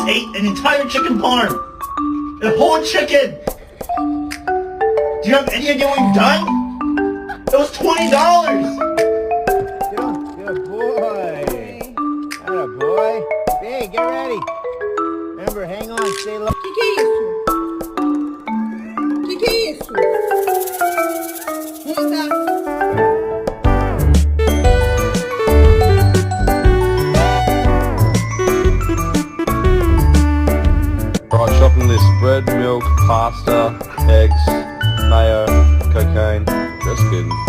ate an entire chicken farm. A whole chicken. Do you have any idea what you've done? It was $20. Good boy. Atta boy. Hey, get ready. Remember, hang on, stay low. Que é isso? Que é isso? Muda. Right, shopping list: bread, milk, pasta, eggs, mayo, cocaine. Just kidding.